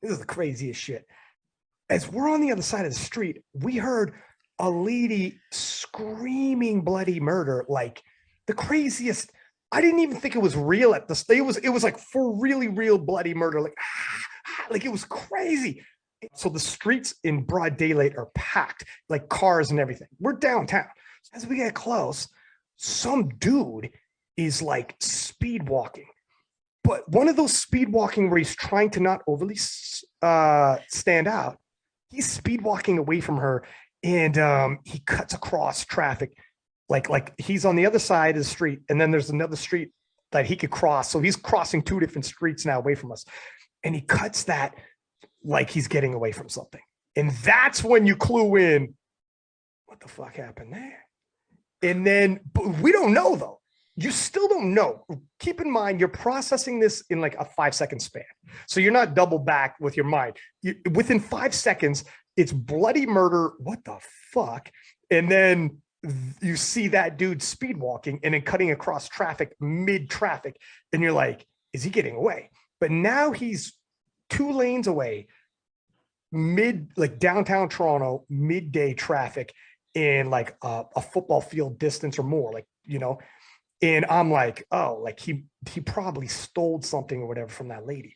This is the craziest shit. As we're on the other side of the street, we heard a lady screaming bloody murder, like the craziest. I didn't even think it was real at the state. It was like for really real bloody murder, like it was crazy. So the streets in broad daylight are packed, like cars and everything. We're downtown. As we get close, some dude is like speed walking, but one of those speed walking where he's trying to not overly stand out. He's speed walking away from her, and he cuts across traffic, like he's on the other side of the street, and then there's another street that he could cross. So he's crossing two different streets now away from us, and he cuts that like he's getting away from something. And that's when you clue in, what the fuck happened there? And then, but we don't know though. You still don't know. Keep in mind, you're processing this in like a 5-second span. So you're not double back with your mind. Within 5 seconds, it's bloody murder. What the fuck? And then you see that dude speed walking and then cutting across traffic, mid traffic. And you're like, is he getting away? But now he's 2 lanes away, like downtown Toronto, midday traffic in like a football field distance or more, like, you know. And I'm like, oh, like he probably stole something or whatever from that lady.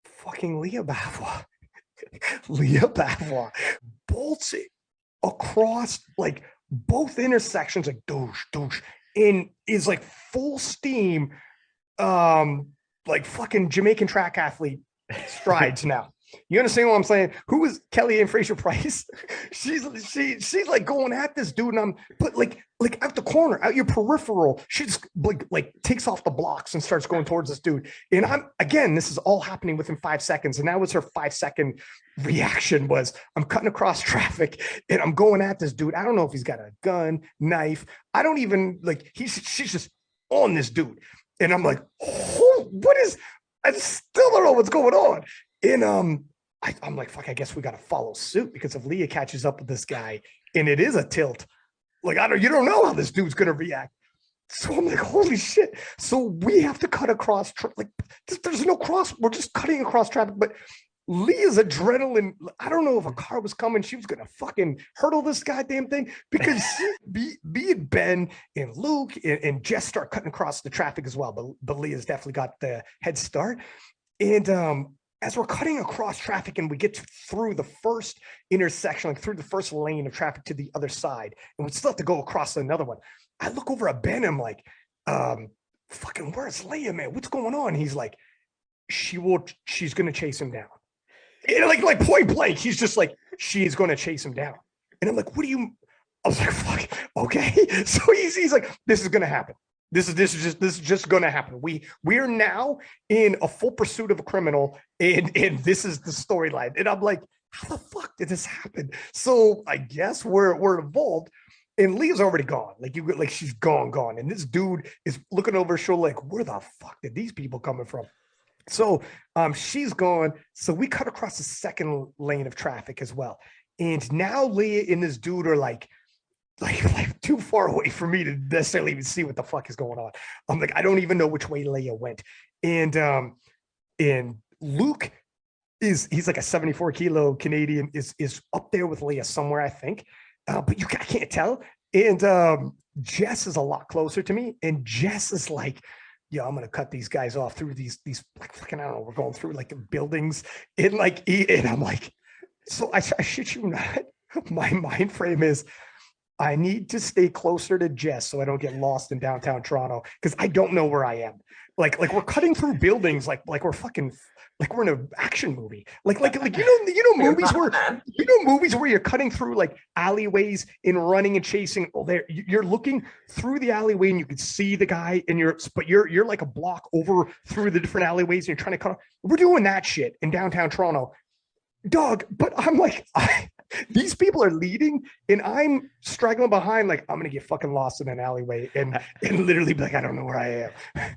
Fucking Lya Bavoil. Lya Bavoil bolts it across like both intersections, like douche, douche, and is like full steam, like fucking Jamaican track athlete strides now. You understand what I'm saying? Who is Kelly and Fraser Price? she's like going at this dude, and but like out the corner, out your peripheral, she just like takes off the blocks and starts going towards this dude. And again, this is all happening within 5 seconds. And that was her 5-second reaction was, I'm cutting across traffic and I'm going at this dude. I don't know if he's got a gun, knife. I don't even like, she's just on this dude. And I'm like, oh, I still don't know what's going on. And I'm like, fuck, I guess we got to follow suit, because if Lya catches up with this guy and it is a tilt, like, you don't know how this dude's going to react. So I'm like, holy shit. So we have to cut across, like, there's no cross. We're just cutting across traffic. But Lya's adrenaline, I don't know if a car was coming. She was going to fucking hurdle this goddamn thing, because me and Ben and Luke and Jess start cutting across the traffic as well. But Lya's definitely got the head start. And as we're cutting across traffic and we get through the first intersection, like through the first lane of traffic to the other side, and we still have to go across another one, I look over at Ben, I'm like, fucking, where's Lya, man? What's going on? He's like, she's going to chase him down. And like point blank, he's just like, she's going to chase him down. And I'm like, what do you, I was like, fuck, okay. So he's like, this is going to happen. This is just going to happen. We're now in a full pursuit of a criminal, and this is the storyline. And I'm like, how the fuck did this happen? So I guess we're involved, and Lya's already gone. Like she's gone. And this dude is looking over her shoulder, like, where the fuck did these people coming from? So she's gone. So we cut across the second lane of traffic as well. And now Lya and this dude are like too far away for me to necessarily even see what the fuck is going on. I'm like, I don't even know which way Lya went. And Luke he's like a 74 kilo Canadian, is up there with Lya somewhere, I think. But I can't tell. And Jess is a lot closer to me. And Jess is like, yeah, I'm gonna cut these guys off through these like fucking, I don't know, we're going through like buildings, and I'm like, so I shit you not, my mind frame is, I need to stay closer to Jess so I don't get lost in downtown Toronto, because I don't know where I am. Like we're cutting through buildings like we're fucking, like we're in an action movie. Like movies where you're cutting through like alleyways and running and chasing. Oh, there you're looking through the alleyway and you can see the guy, and you're like a block over through the different alleyways and you're trying to cut off. We're doing that shit in downtown Toronto, dog. But I'm like, these people are leading and I'm straggling behind, like I'm gonna get fucking lost in an alleyway and literally be like, I don't know where I am.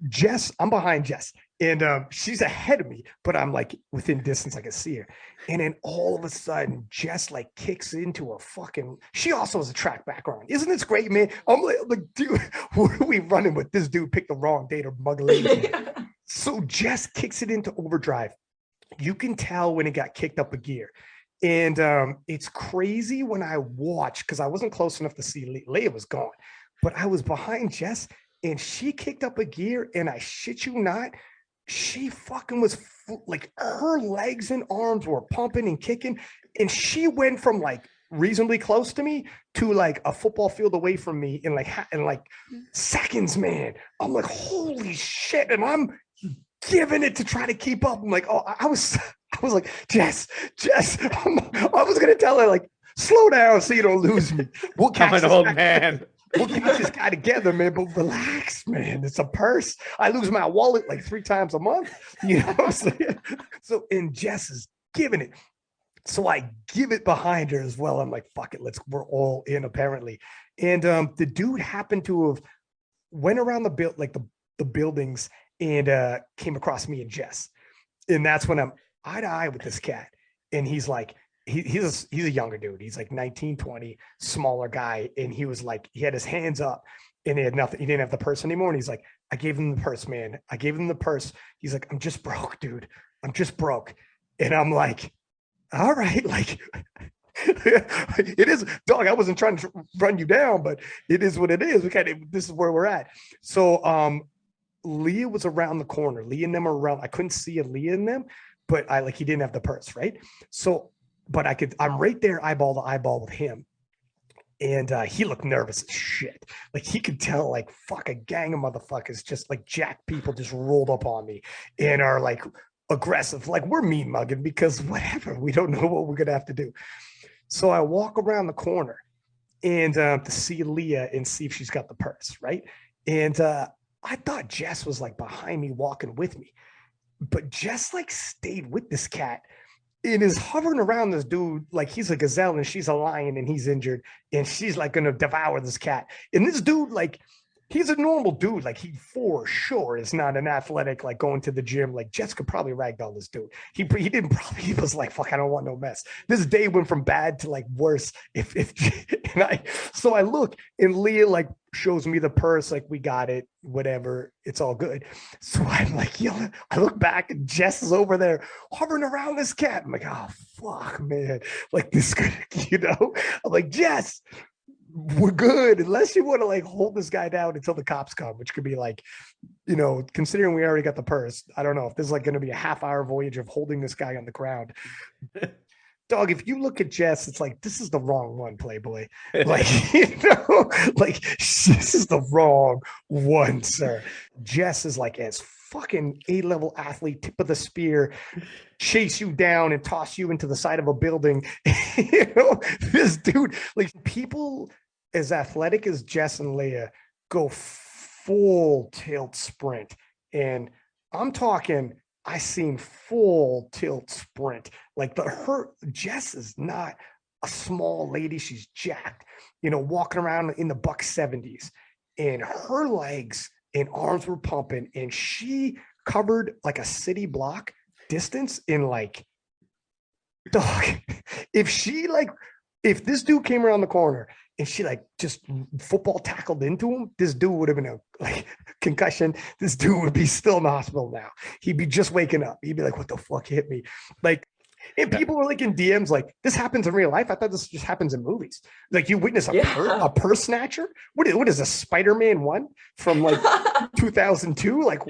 Jess, I'm behind Jess, and she's ahead of me, but I'm like within distance, I can see her. And then all of a sudden, Jess like kicks into a fucking, she also has a track background. Isn't this great, man? I'm like, dude, what are we running with? This dude picked the wrong day to mug a lady. So Jess kicks it into overdrive. You can tell when it got kicked up a gear. And it's crazy when I watch, because I wasn't close enough to see Lya was gone, but I was behind Jess and she kicked up a gear. And I shit you not, she fucking was like her legs and arms were pumping and kicking. And she went from like reasonably close to me to like a football field away from me in like seconds, man. I'm like, holy shit. And I'm giving it to try to keep up. I'm like, oh, I was like, Jess, I was gonna tell her like, slow down so you don't lose me. We'll catch I'm an old man. We'll catch this guy together, man. But relax, man. It's a purse. I lose my wallet like 3 times a month. You know what I'm saying? So, and Jess is giving it. So I give it behind her as well. I'm like, fuck it, we're all in apparently. And the dude happened to have went around the buildings and came across me and Jess. And that's when I'm eye to eye with this cat. And he's like, he's a younger dude. He's like 19, 20, smaller guy. And he was like, he had his hands up and he had nothing. He didn't have the purse anymore. And he's like, I gave him the purse, man. I gave him the purse. He's like, I'm just broke, dude. I'm just broke. And I'm like, all right, like it is, dog. I wasn't trying to run you down, but it is what it is. This is where we're at. So Lya was around the corner. Lya and them are around. I couldn't see Lya and them, but he didn't have the purse, right? So, but I'm right there eyeball to eyeball with him. And he looked nervous as shit. Like he could tell, like, fuck, a gang of motherfuckers, just like jack people just rolled up on me and are like aggressive. Like we're mean mugging because whatever, we don't know what we're going to have to do. So I walk around the corner and to see Lya and see if she's got the purse, right? And I thought Jess was like behind me walking with me, but Jess like stayed with this cat and is hovering around this dude like he's a gazelle and she's a lion and he's injured and she's like gonna devour this cat. And this dude, like, he's a normal dude. Like he for sure is not an athletic, like going to the gym. Like Jess could probably ragdoll this dude. He was like, fuck, I don't want no mess. This day went from bad to like worse. So I look and Lya like shows me the purse, like we got it, whatever, it's all good. So I'm like, yo, I look back and Jess is over there hovering around this cat. I'm like, oh fuck, man, like this could, I'm like, Jess, we're good unless you want to like hold this guy down until the cops come, which could be like, considering we already got the purse, I don't know if this is like going to be a half-hour voyage of holding this guy on the ground. Dog, if you look at Jess, it's like, this is the wrong one, Playboy. Like, like this is the wrong one, sir. Jess is like as fucking A-level athlete, tip of the spear, chase you down and toss you into the side of a building. This dude, like people as athletic as Jess and Lya go full tilt sprint. And I'm talking, I seen full tilt sprint. Like Jess is not a small lady. She's jacked, walking around in the buck 70s, and her legs and arms were pumping. And she covered like a city block distance in like, dog, if this dude came around the corner and she like just football tackled into him, this dude would have been a like concussion. This dude would be still in the hospital now. He'd be just waking up. He'd be like, what the fuck hit me? Like, and people were like in DMs, like, this happens in real life. I thought this just happens in movies. Like you witness a purse snatcher. What is a Spider-Man 1 from like 2002? Like,